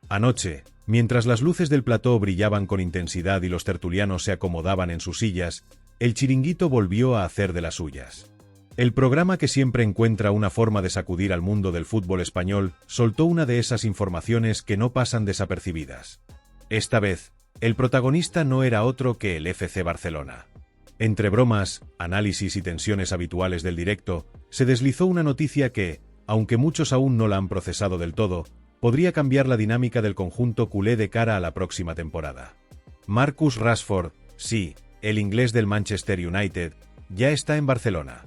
Anoche, mientras las luces del plató brillaban con intensidad y los tertulianos se acomodaban en sus sillas, el Chiringuito volvió a hacer de las suyas. El programa que siempre encuentra una forma de sacudir al mundo del fútbol español soltó una de esas informaciones que no pasan desapercibidas. Esta vez, el protagonista no era otro que el FC Barcelona. Entre bromas, análisis y tensiones habituales del directo, se deslizó una noticia que, aunque muchos aún no la han procesado del todo, podría cambiar la dinámica del conjunto culé de cara a la próxima temporada. Marcus Rashford, sí, el inglés del Manchester United, ya está en Barcelona.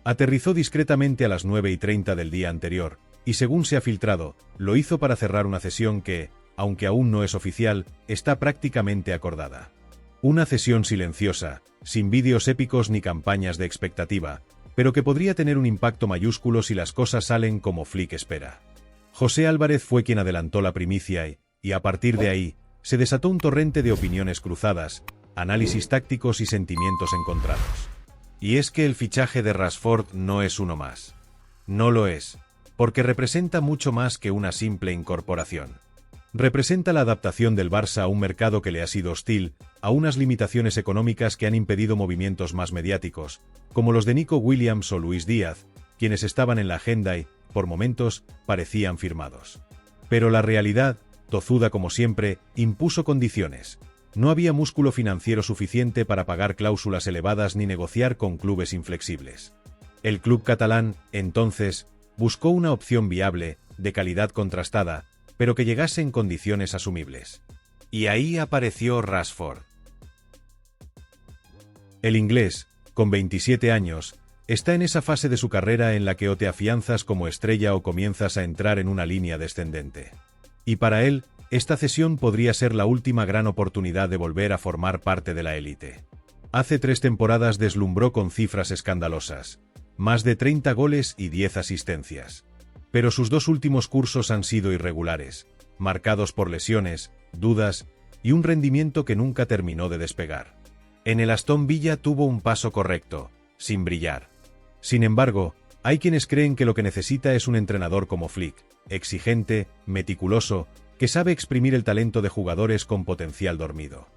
Aterrizó discretamente a las 9:30 del día anterior, y según se ha filtrado, lo hizo para cerrar una cesión que, aunque aún no es oficial, está prácticamente acordada. Una cesión silenciosa, sin vídeos épicos ni campañas de expectativa, pero que podría tener un impacto mayúsculo si las cosas salen como Flick espera. José Álvarez fue quien adelantó la primicia y a partir de ahí, se desató un torrente de opiniones cruzadas, análisis tácticos y sentimientos encontrados. Y es que el fichaje de Rashford no es uno más. No lo es, porque representa mucho más que una simple incorporación. Representa la adaptación del Barça a un mercado que le ha sido hostil, a unas limitaciones económicas que han impedido movimientos más mediáticos, como los de Nico Williams o Luis Díaz, quienes estaban en la agenda y, por momentos, parecían firmados. Pero la realidad, tozuda como siempre, impuso condiciones. No había músculo financiero suficiente para pagar cláusulas elevadas ni negociar con clubes inflexibles. El club catalán, entonces, buscó una opción viable, de calidad contrastada, pero que llegase en condiciones asumibles. Y ahí apareció Rashford. El inglés, con 27 años, está en esa fase de su carrera en la que o te afianzas como estrella o comienzas a entrar en una línea descendente. Y para él, esta cesión podría ser la última gran oportunidad de volver a formar parte de la élite. Hace 3 temporadas deslumbró con cifras escandalosas, más de 30 goles y 10 asistencias. Pero sus 2 últimos cursos han sido irregulares, marcados por lesiones, dudas y un rendimiento que nunca terminó de despegar. En el Aston Villa tuvo un paso correcto, sin brillar. Sin embargo, hay quienes creen que lo que necesita es un entrenador como Flick, exigente, meticuloso, que sabe exprimir el talento de jugadores con potencial dormido.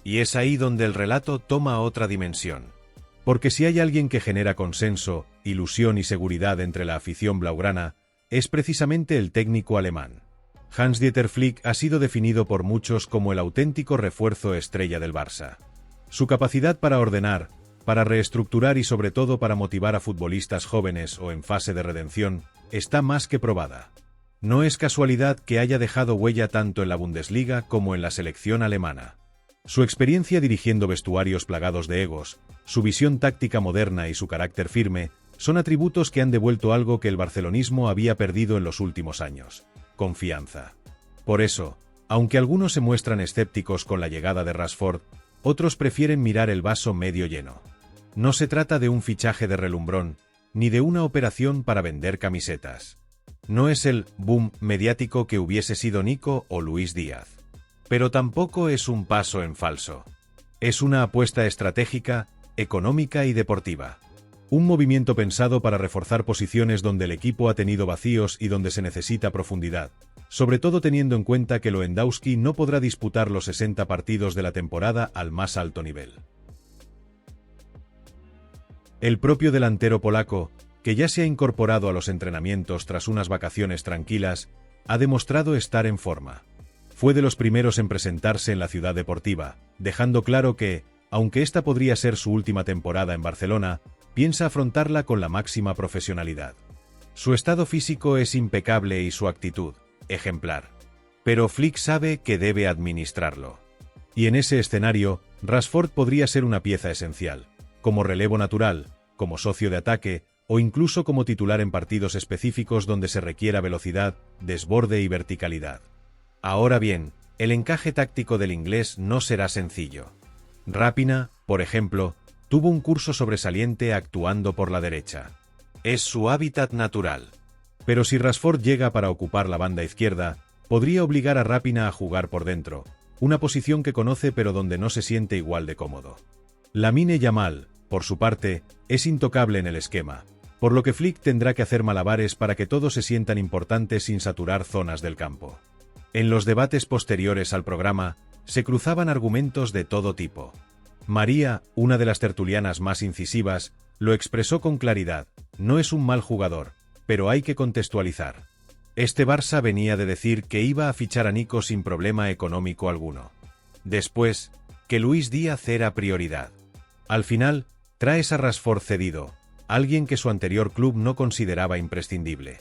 Y es ahí donde el relato toma otra dimensión. Porque si hay alguien que genera consenso, ilusión y seguridad entre la afición blaugrana, es precisamente el técnico alemán. Hans-Dieter Flick ha sido definido por muchos como el auténtico refuerzo estrella del Barça. Su capacidad para ordenar, para reestructurar y sobre todo para motivar a futbolistas jóvenes o en fase de redención, está más que probada. No es casualidad que haya dejado huella tanto en la Bundesliga como en la selección alemana. Su experiencia dirigiendo vestuarios plagados de egos, su visión táctica moderna y su carácter firme, son atributos que han devuelto algo que el barcelonismo había perdido en los últimos años: confianza. Por eso, aunque algunos se muestran escépticos con la llegada de Rashford, otros prefieren mirar el vaso medio lleno. No se trata de un fichaje de relumbrón, ni de una operación para vender camisetas. No es el boom mediático que hubiese sido Nico o Luis Díaz. Pero tampoco es un paso en falso. Es una apuesta estratégica, económica y deportiva. Un movimiento pensado para reforzar posiciones donde el equipo ha tenido vacíos y donde se necesita profundidad, sobre todo teniendo en cuenta que Lewandowski no podrá disputar los 60 partidos de la temporada al más alto nivel. El propio delantero polaco, que ya se ha incorporado a los entrenamientos tras unas vacaciones tranquilas, ha demostrado estar en forma. Fue de los primeros en presentarse en la ciudad deportiva, dejando claro que, aunque esta podría ser su última temporada en Barcelona, piensa afrontarla con la máxima profesionalidad. Su estado físico es impecable y su actitud, ejemplar. Pero Flick sabe que debe administrarlo. Y en ese escenario, Rashford podría ser una pieza esencial, como relevo natural, como socio de ataque, o incluso como titular en partidos específicos donde se requiera velocidad, desborde y verticalidad. Ahora bien, el encaje táctico del inglés no será sencillo. Raphinha, por ejemplo, tuvo un curso sobresaliente actuando por la derecha. Es su hábitat natural. Pero si Rashford llega para ocupar la banda izquierda, podría obligar a Raphinha a jugar por dentro, una posición que conoce pero donde no se siente igual de cómodo. Lamine Yamal, por su parte, es intocable en el esquema, por lo que Flick tendrá que hacer malabares para que todos se sientan importantes sin saturar zonas del campo. En los debates posteriores al programa, se cruzaban argumentos de todo tipo. María, una de las tertulianas más incisivas, lo expresó con claridad: no es un mal jugador, pero hay que contextualizar. Este Barça venía de decir que iba a fichar a Nico sin problema económico alguno. Después, que Luis Díaz era prioridad. Al final, traes a Rashford cedido, alguien que su anterior club no consideraba imprescindible.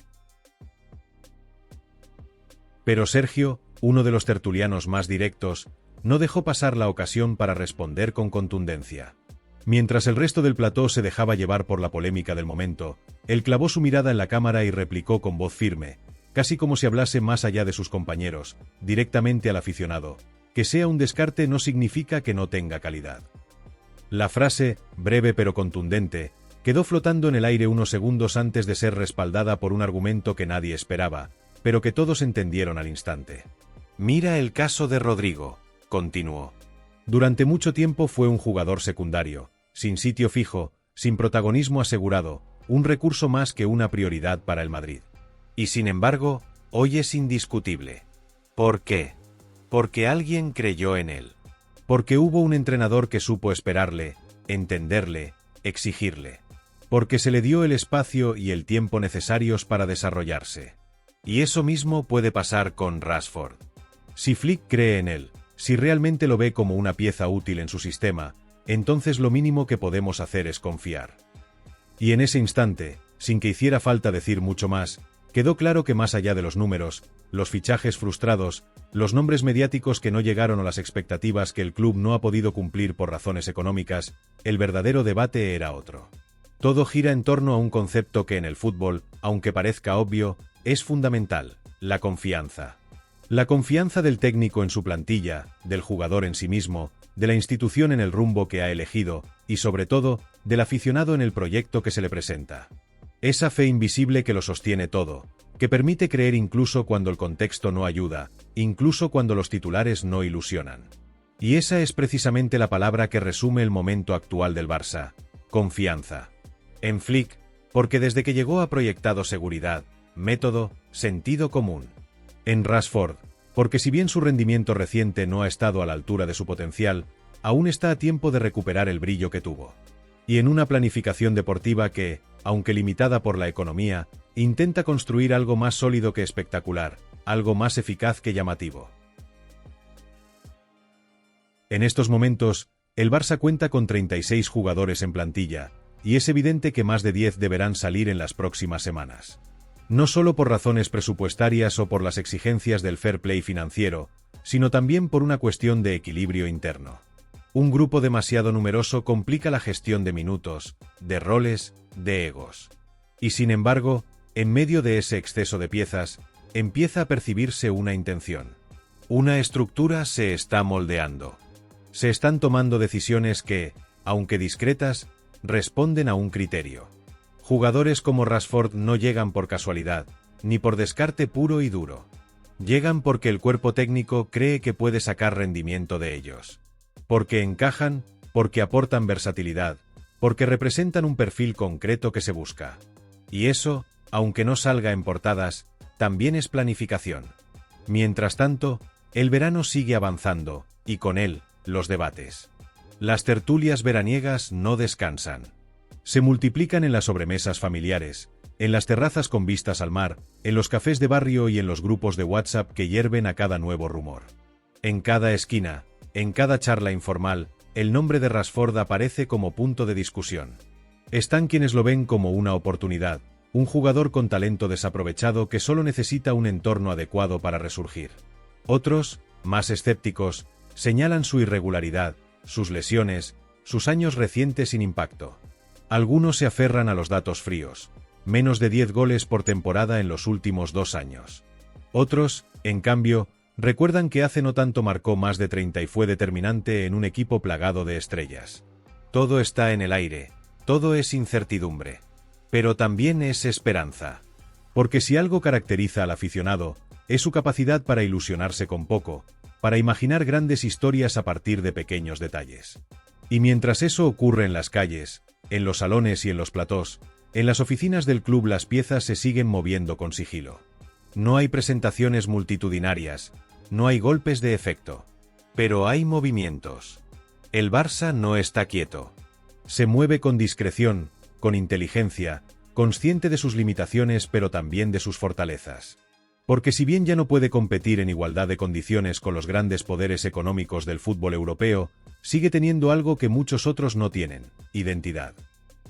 Pero Sergio, uno de los tertulianos más directos, no dejó pasar la ocasión para responder con contundencia. Mientras el resto del plató se dejaba llevar por la polémica del momento, él clavó su mirada en la cámara y replicó con voz firme, casi como si hablase más allá de sus compañeros, directamente al aficionado: que sea un descarte no significa que no tenga calidad. La frase, breve pero contundente, quedó flotando en el aire unos segundos antes de ser respaldada por un argumento que nadie esperaba, pero que todos entendieron al instante. Mira el caso de Rodrigo, continuó. Durante mucho tiempo fue un jugador secundario, sin sitio fijo, sin protagonismo asegurado, un recurso más que una prioridad para el Madrid. Y sin embargo, hoy es indiscutible. ¿Por qué? Porque alguien creyó en él. Porque hubo un entrenador que supo esperarle, entenderle, exigirle. Porque se le dio el espacio y el tiempo necesarios para desarrollarse. Y eso mismo puede pasar con Rashford. Si Flick cree en él, si realmente lo ve como una pieza útil en su sistema, entonces lo mínimo que podemos hacer es confiar. Y en ese instante, sin que hiciera falta decir mucho más, quedó claro que más allá de los números, los fichajes frustrados, los nombres mediáticos que no llegaron a las expectativas que el club no ha podido cumplir por razones económicas, el verdadero debate era otro. Todo gira en torno a un concepto que en el fútbol, aunque parezca obvio, es fundamental: la confianza. La confianza del técnico en su plantilla, del jugador en sí mismo, de la institución en el rumbo que ha elegido, y sobre todo, del aficionado en el proyecto que se le presenta. Esa fe invisible que lo sostiene todo, que permite creer incluso cuando el contexto no ayuda, incluso cuando los titulares no ilusionan. Y esa es precisamente la palabra que resume el momento actual del Barça: confianza. En Flick, porque desde que llegó ha proyectado seguridad, método, sentido común. En Rashford, porque si bien su rendimiento reciente no ha estado a la altura de su potencial, aún está a tiempo de recuperar el brillo que tuvo. Y en una planificación deportiva que, aunque limitada por la economía, intenta construir algo más sólido que espectacular, algo más eficaz que llamativo. En estos momentos, el Barça cuenta con 36 jugadores en plantilla, y es evidente que más de 10 deberán salir en las próximas semanas. No solo por razones presupuestarias o por las exigencias del fair play financiero, sino también por una cuestión de equilibrio interno. Un grupo demasiado numeroso complica la gestión de minutos, de roles, de egos. Y sin embargo, en medio de ese exceso de piezas, empieza a percibirse una intención. Una estructura se está moldeando. Se están tomando decisiones que, aunque discretas, responden a un criterio. Jugadores como Rashford no llegan por casualidad, ni por descarte puro y duro. Llegan porque el cuerpo técnico cree que puede sacar rendimiento de ellos. Porque encajan, porque aportan versatilidad, porque representan un perfil concreto que se busca. Y eso, aunque no salga en portadas, también es planificación. Mientras tanto, el verano sigue avanzando, y con él, los debates. Las tertulias veraniegas no descansan. Se multiplican en las sobremesas familiares, en las terrazas con vistas al mar, en los cafés de barrio y en los grupos de WhatsApp que hierven a cada nuevo rumor. En cada esquina, en cada charla informal, el nombre de Rashford aparece como punto de discusión. Están quienes lo ven como una oportunidad, un jugador con talento desaprovechado que solo necesita un entorno adecuado para resurgir. Otros, más escépticos, señalan su irregularidad, sus lesiones, sus años recientes sin impacto. Algunos se aferran a los datos fríos: menos de 10 goles por temporada en los últimos 2 años. Otros, en cambio, recuerdan que hace no tanto marcó más de 30 y fue determinante en un equipo plagado de estrellas. Todo está en el aire, todo es incertidumbre. Pero también es esperanza. Porque si algo caracteriza al aficionado, es su capacidad para ilusionarse con poco, para imaginar grandes historias a partir de pequeños detalles. Y mientras eso ocurre en las calles, en los salones y en los platós, en las oficinas del club las piezas se siguen moviendo con sigilo. No hay presentaciones multitudinarias, no hay golpes de efecto. Pero hay movimientos. El Barça no está quieto. Se mueve con discreción, con inteligencia, consciente de sus limitaciones pero también de sus fortalezas. Porque si bien ya no puede competir en igualdad de condiciones con los grandes poderes económicos del fútbol europeo, sigue teniendo algo que muchos otros no tienen: identidad.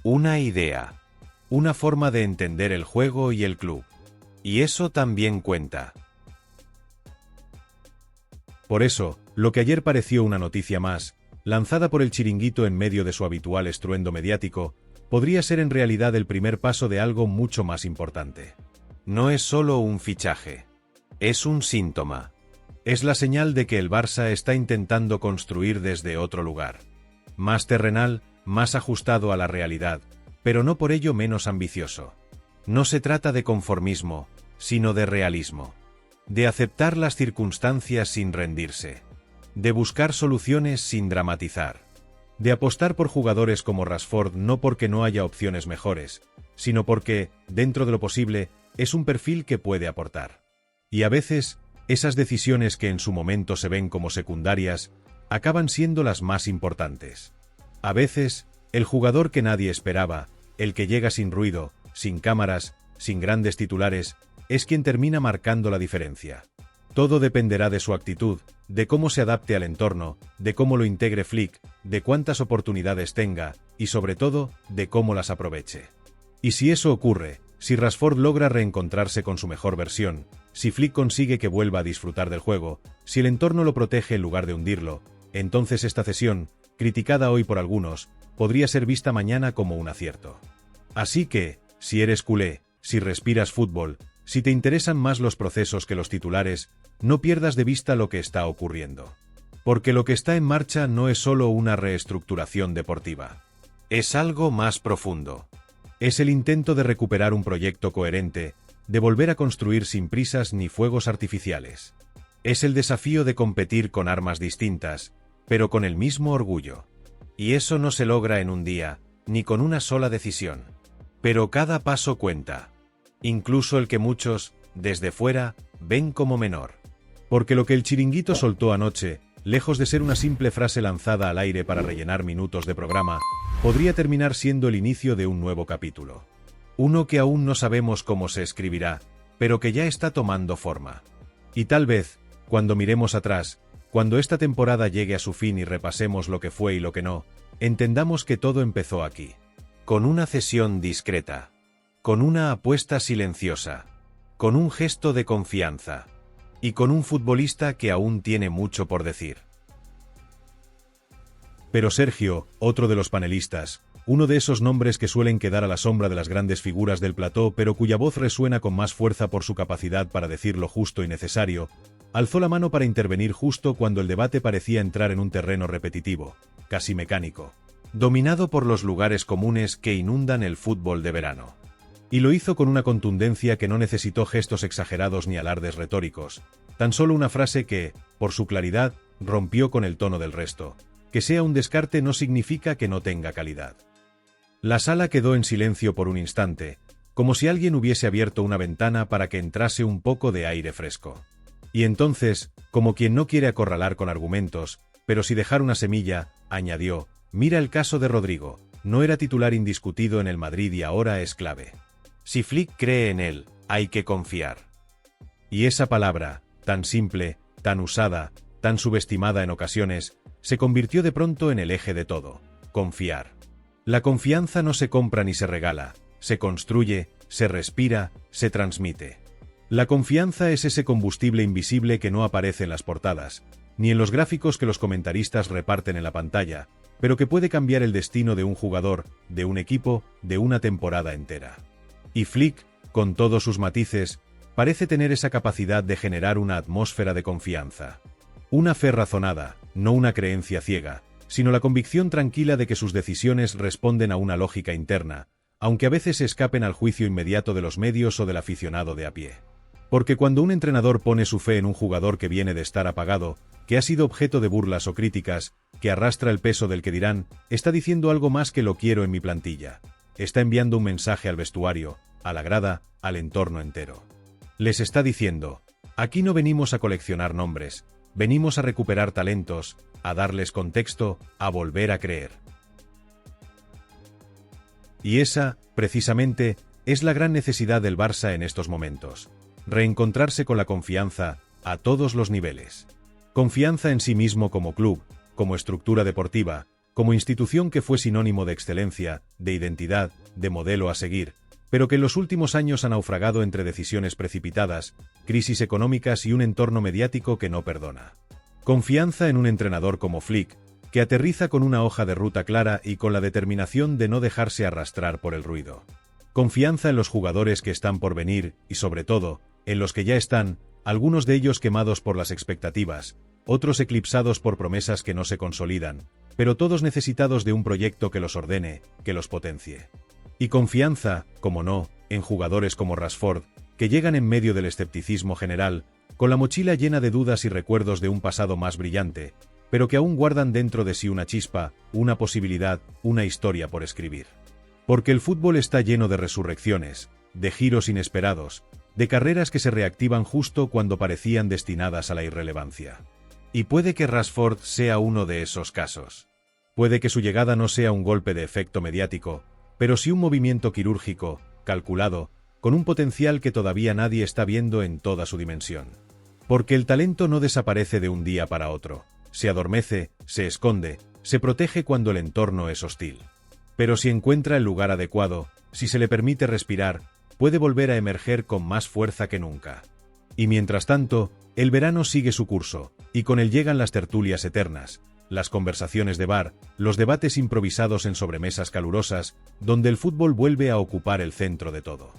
Una idea. Una forma de entender el juego y el club. Y eso también cuenta. Por eso, lo que ayer pareció una noticia más, lanzada por el Chiringuito en medio de su habitual estruendo mediático, podría ser en realidad el primer paso de algo mucho más importante. No es solo un fichaje. Es un síntoma. Es la señal de que el Barça está intentando construir desde otro lugar. Más terrenal, más ajustado a la realidad, pero no por ello menos ambicioso. No se trata de conformismo, sino de realismo. De aceptar las circunstancias sin rendirse. De buscar soluciones sin dramatizar. De apostar por jugadores como Rashford no porque no haya opciones mejores, sino porque, dentro de lo posible, es un perfil que puede aportar. Y a veces, esas decisiones que en su momento se ven como secundarias, acaban siendo las más importantes. A veces, el jugador que nadie esperaba, el que llega sin ruido, sin cámaras, sin grandes titulares, es quien termina marcando la diferencia. Todo dependerá de su actitud, de cómo se adapte al entorno, de cómo lo integre Flick, de cuántas oportunidades tenga, y sobre todo, de cómo las aproveche. Y si eso ocurre, si Rashford logra reencontrarse con su mejor versión, si Flick consigue que vuelva a disfrutar del juego, si el entorno lo protege en lugar de hundirlo, entonces esta cesión, criticada hoy por algunos, podría ser vista mañana como un acierto. Así que, si eres culé, si respiras fútbol, si te interesan más los procesos que los titulares, no pierdas de vista lo que está ocurriendo. Porque lo que está en marcha no es solo una reestructuración deportiva. Es algo más profundo. Es el intento de recuperar un proyecto coherente, de volver a construir sin prisas ni fuegos artificiales. Es el desafío de competir con armas distintas, pero con el mismo orgullo. Y eso no se logra en un día, ni con una sola decisión. Pero cada paso cuenta. Incluso el que muchos, desde fuera, ven como menor. Porque lo que el Chiringuito soltó anoche, lejos de ser una simple frase lanzada al aire para rellenar minutos de programa, podría terminar siendo el inicio de un nuevo capítulo. Uno que aún no sabemos cómo se escribirá, pero que ya está tomando forma. Y tal vez, cuando miremos atrás, cuando esta temporada llegue a su fin y repasemos lo que fue y lo que no, entendamos que todo empezó aquí. Con una cesión discreta. Con una apuesta silenciosa. Con un gesto de confianza. Y con un futbolista que aún tiene mucho por decir. Pero Sergio, otro de los panelistas, uno de esos nombres que suelen quedar a la sombra de las grandes figuras del plató pero cuya voz resuena con más fuerza por su capacidad para decir lo justo y necesario, alzó la mano para intervenir justo cuando el debate parecía entrar en un terreno repetitivo, casi mecánico, dominado por los lugares comunes que inundan el fútbol de verano. Y lo hizo con una contundencia que no necesitó gestos exagerados ni alardes retóricos, tan solo una frase que, por su claridad, rompió con el tono del resto. Que sea un descarte no significa que no tenga calidad. La sala quedó en silencio por un instante, como si alguien hubiese abierto una ventana para que entrase un poco de aire fresco. Y entonces, como quien no quiere acorralar con argumentos, pero sí dejar una semilla, añadió: mira el caso de Rodrigo, no era titular indiscutido en el Madrid y ahora es clave. Si Flick cree en él, hay que confiar. Y esa palabra, tan simple, tan usada, tan subestimada en ocasiones, se convirtió de pronto en el eje de todo: confiar. La confianza no se compra ni se regala, se construye, se respira, se transmite. La confianza es ese combustible invisible que no aparece en las portadas, ni en los gráficos que los comentaristas reparten en la pantalla, pero que puede cambiar el destino de un jugador, de un equipo, de una temporada entera. Y Flick, con todos sus matices, parece tener esa capacidad de generar una atmósfera de confianza. Una fe razonada, no una creencia ciega, sino la convicción tranquila de que sus decisiones responden a una lógica interna, aunque a veces se escapen al juicio inmediato de los medios o del aficionado de a pie. Porque cuando un entrenador pone su fe en un jugador que viene de estar apagado, que ha sido objeto de burlas o críticas, que arrastra el peso del que dirán, está diciendo algo más que lo quiero en mi plantilla. Está enviando un mensaje al vestuario, a la grada, al entorno entero. Les está diciendo: aquí no venimos a coleccionar nombres, venimos a recuperar talentos, a darles contexto, a volver a creer. Y esa, precisamente, es la gran necesidad del Barça en estos momentos. Reencontrarse con la confianza, a todos los niveles. Confianza en sí mismo como club, como estructura deportiva, como institución que fue sinónimo de excelencia, de identidad, de modelo a seguir, pero que en los últimos años ha naufragado entre decisiones precipitadas, crisis económicas y un entorno mediático que no perdona. Confianza en un entrenador como Flick, que aterriza con una hoja de ruta clara y con la determinación de no dejarse arrastrar por el ruido. Confianza en los jugadores que están por venir y, sobre todo, en los que ya están, algunos de ellos quemados por las expectativas, otros eclipsados por promesas que no se consolidan, pero todos necesitados de un proyecto que los ordene, que los potencie. Y confianza, como no, en jugadores como Rashford, que llegan en medio del escepticismo general, con la mochila llena de dudas y recuerdos de un pasado más brillante, pero que aún guardan dentro de sí una chispa, una posibilidad, una historia por escribir. Porque el fútbol está lleno de resurrecciones, de giros inesperados, de carreras que se reactivan justo cuando parecían destinadas a la irrelevancia. Y puede que Rashford sea uno de esos casos. Puede que su llegada no sea un golpe de efecto mediático, pero sí un movimiento quirúrgico, calculado, con un potencial que todavía nadie está viendo en toda su dimensión. Porque el talento no desaparece de un día para otro, se adormece, se esconde, se protege cuando el entorno es hostil. Pero si encuentra el lugar adecuado, si se le permite respirar, puede volver a emerger con más fuerza que nunca. Y mientras tanto, el verano sigue su curso, y con él llegan las tertulias eternas, las conversaciones de bar, los debates improvisados en sobremesas calurosas, donde el fútbol vuelve a ocupar el centro de todo.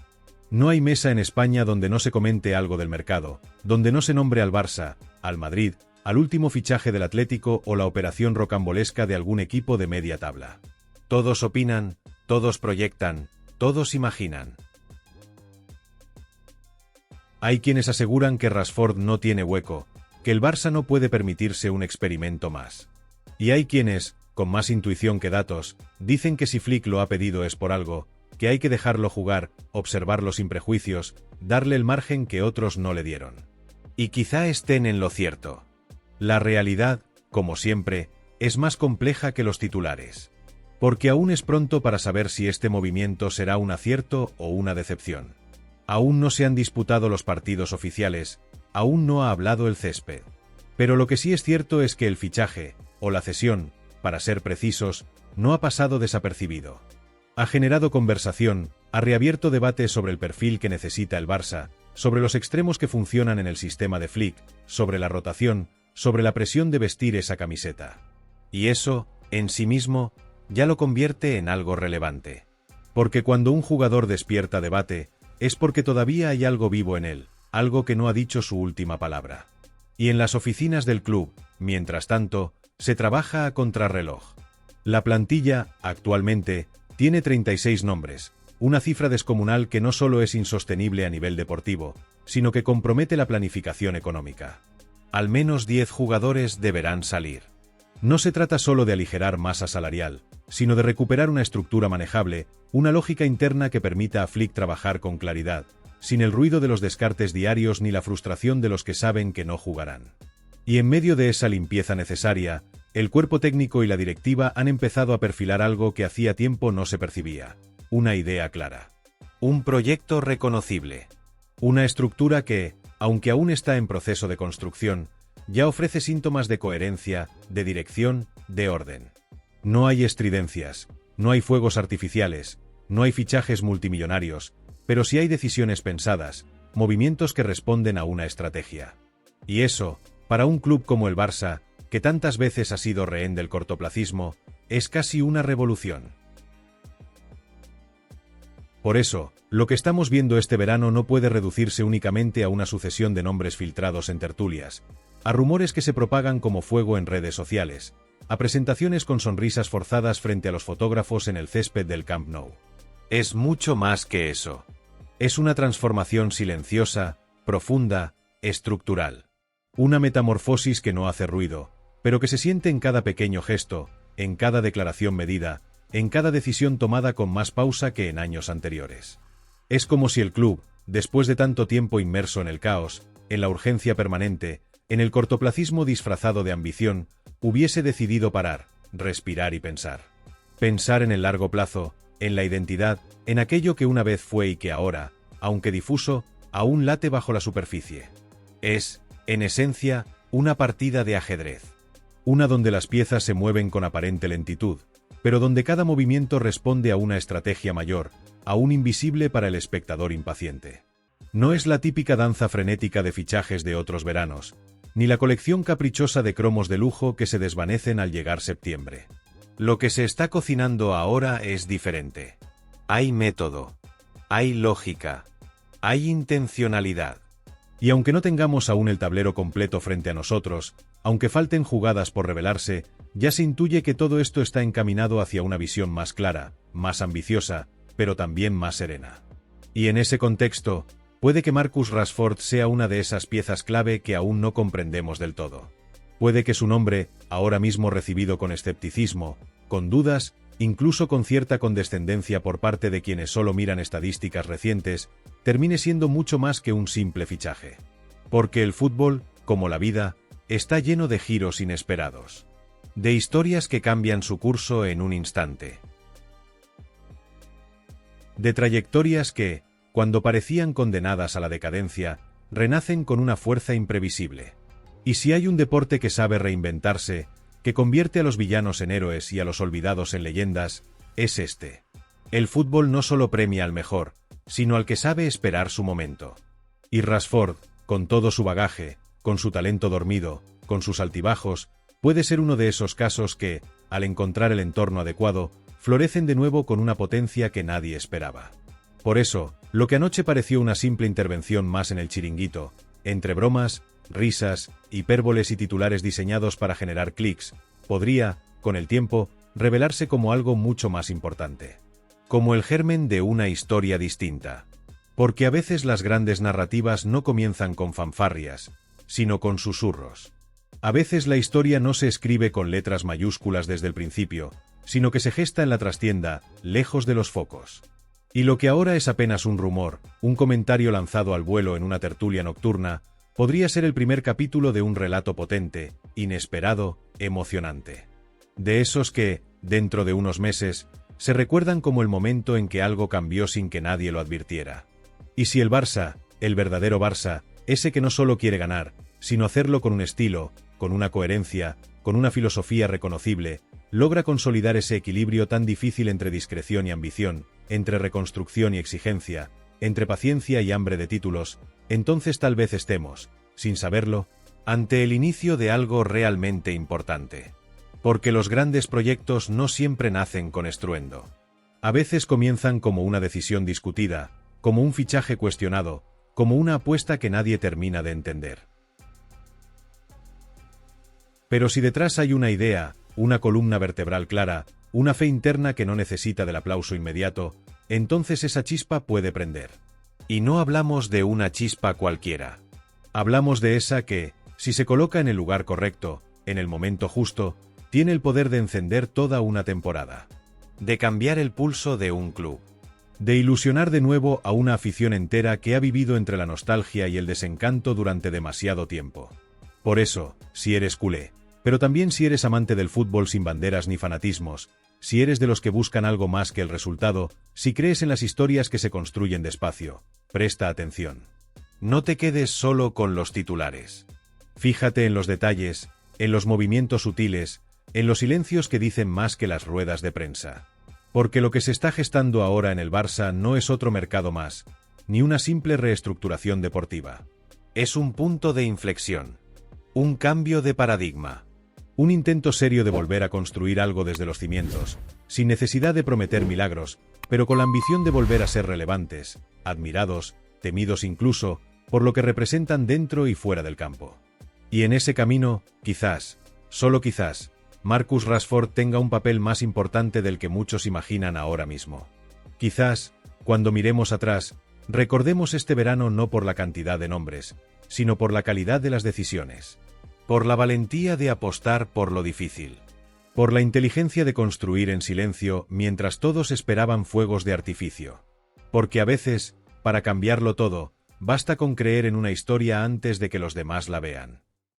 No hay mesa en España donde no se comente algo del mercado, donde no se nombre al Barça, al Madrid, al último fichaje del Atlético o la operación rocambolesca de algún equipo de media tabla. Todos opinan, todos proyectan, todos imaginan. Hay quienes aseguran que Rashford no tiene hueco, que el Barça no puede permitirse un experimento más. Y hay quienes, con más intuición que datos, dicen que si Flick lo ha pedido es por algo, que hay que dejarlo jugar, observarlo sin prejuicios, darle el margen que otros no le dieron. Y quizá estén en lo cierto. La realidad, como siempre, es más compleja que los titulares. Porque aún es pronto para saber si este movimiento será un acierto o una decepción. Aún no se han disputado los partidos oficiales, aún no ha hablado el césped. Pero lo que sí es cierto es que el fichaje, o la cesión, para ser precisos, no ha pasado desapercibido. Ha generado conversación, ha reabierto debate sobre el perfil que necesita el Barça, sobre los extremos que funcionan en el sistema de Flick, sobre la rotación, sobre la presión de vestir esa camiseta. Y eso, en sí mismo, ya lo convierte en algo relevante. Porque cuando un jugador despierta debate, es porque todavía hay algo vivo en él, algo que no ha dicho su última palabra. Y en las oficinas del club, mientras tanto, se trabaja a contrarreloj. La plantilla, actualmente, tiene 36 nombres, una cifra descomunal que no solo es insostenible a nivel deportivo, sino que compromete la planificación económica. Al menos 10 jugadores deberán salir. No se trata solo de aligerar masa salarial, sino de recuperar una estructura manejable, una lógica interna que permita a Flick trabajar con claridad, sin el ruido de los descartes diarios ni la frustración de los que saben que no jugarán. Y en medio de esa limpieza necesaria, el cuerpo técnico y la directiva han empezado a perfilar algo que hacía tiempo no se percibía: una idea clara. Un proyecto reconocible. Una estructura que, aunque aún está en proceso de construcción, ya ofrece síntomas de coherencia, de dirección, de orden. No hay estridencias, no hay fuegos artificiales, no hay fichajes multimillonarios, pero sí hay decisiones pensadas, movimientos que responden a una estrategia. Y eso, para un club como el Barça, que tantas veces ha sido rehén del cortoplacismo, es casi una revolución. Por eso, lo que estamos viendo este verano no puede reducirse únicamente a una sucesión de nombres filtrados en tertulias, a rumores que se propagan como fuego en redes sociales, a presentaciones con sonrisas forzadas frente a los fotógrafos en el césped del Camp Nou. Es mucho más que eso. Es una transformación silenciosa, profunda, estructural. Una metamorfosis que no hace ruido, pero que se siente en cada pequeño gesto, en cada declaración medida, en cada decisión tomada con más pausa que en años anteriores. Es como si el club, después de tanto tiempo inmerso en el caos, en la urgencia permanente, en el cortoplacismo disfrazado de ambición, hubiese decidido parar, respirar y pensar. Pensar en el largo plazo, en la identidad, en aquello que una vez fue y que ahora, aunque difuso, aún late bajo la superficie. Es, en esencia, una partida de ajedrez. Una donde las piezas se mueven con aparente lentitud, pero donde cada movimiento responde a una estrategia mayor, aún invisible para el espectador impaciente. No es la típica danza frenética de fichajes de otros veranos, ni la colección caprichosa de cromos de lujo que se desvanecen al llegar septiembre. Lo que se está cocinando ahora es diferente. Hay método, hay lógica, hay intencionalidad. Y aunque no tengamos aún el tablero completo frente a nosotros, aunque falten jugadas por revelarse, ya se intuye que todo esto está encaminado hacia una visión más clara, más ambiciosa, pero también más serena. Y en ese contexto, puede que Marcus Rashford sea una de esas piezas clave que aún no comprendemos del todo. Puede que su nombre, ahora mismo recibido con escepticismo, con dudas, incluso con cierta condescendencia por parte de quienes solo miran estadísticas recientes, termine siendo mucho más que un simple fichaje. Porque el fútbol, como la vida, está lleno de giros inesperados. De historias que cambian su curso en un instante. De trayectorias que, cuando parecían condenadas a la decadencia, renacen con una fuerza imprevisible. Y si hay un deporte que sabe reinventarse, que convierte a los villanos en héroes y a los olvidados en leyendas, es este. El fútbol no solo premia al mejor, sino al que sabe esperar su momento. Y Rashford, con todo su bagaje, con su talento dormido, con sus altibajos, puede ser uno de esos casos que, al encontrar el entorno adecuado, florecen de nuevo con una potencia que nadie esperaba. Por eso, lo que anoche pareció una simple intervención más en el chiringuito, entre bromas, risas, hipérboles y titulares diseñados para generar clics, podría, con el tiempo, revelarse como algo mucho más importante. Como el germen de una historia distinta. Porque a veces las grandes narrativas no comienzan con fanfarrias, sino con susurros. A veces la historia no se escribe con letras mayúsculas desde el principio, sino que se gesta en la trastienda, lejos de los focos. Y lo que ahora es apenas un rumor, un comentario lanzado al vuelo en una tertulia nocturna, podría ser el primer capítulo de un relato potente, inesperado, emocionante. De esos que, dentro de unos meses, se recuerdan como el momento en que algo cambió sin que nadie lo advirtiera. Y si el Barça, el verdadero Barça, ese que no solo quiere ganar, sino hacerlo con un estilo, con una coherencia, con una filosofía reconocible, logra consolidar ese equilibrio tan difícil entre discreción y ambición, entre reconstrucción y exigencia, entre paciencia y hambre de títulos, entonces tal vez estemos, sin saberlo, ante el inicio de algo realmente importante. Porque los grandes proyectos no siempre nacen con estruendo. A veces comienzan como una decisión discutida, como un fichaje cuestionado, como una apuesta que nadie termina de entender. Pero si detrás hay una idea, una columna vertebral clara, una fe interna que no necesita del aplauso inmediato, entonces esa chispa puede prender. Y no hablamos de una chispa cualquiera. Hablamos de esa que, si se coloca en el lugar correcto, en el momento justo, tiene el poder de encender toda una temporada. De cambiar el pulso de un club. De ilusionar de nuevo a una afición entera que ha vivido entre la nostalgia y el desencanto durante demasiado tiempo. Por eso, si eres culé, pero también si eres amante del fútbol sin banderas ni fanatismos, si eres de los que buscan algo más que el resultado, si crees en las historias que se construyen despacio, presta atención. No te quedes solo con los titulares. Fíjate en los detalles, en los movimientos sutiles, en los silencios que dicen más que las ruedas de prensa. Porque lo que se está gestando ahora en el Barça no es otro mercado más, ni una simple reestructuración deportiva. Es un punto de inflexión. Un cambio de paradigma. Un intento serio de volver a construir algo desde los cimientos, sin necesidad de prometer milagros, pero con la ambición de volver a ser relevantes, admirados, temidos incluso, por lo que representan dentro y fuera del campo. Y en ese camino, quizás, solo quizás, Marcus Rashford tenga un papel más importante del que muchos imaginan ahora mismo. Quizás, cuando miremos atrás, recordemos este verano no por la cantidad de nombres, sino por la calidad de las decisiones. Por la valentía de apostar por lo difícil. Por la inteligencia de construir en silencio mientras todos esperaban fuegos de artificio. Porque a veces, Para cambiarlo todo, basta con creer en una historia antes de que los demás la vean.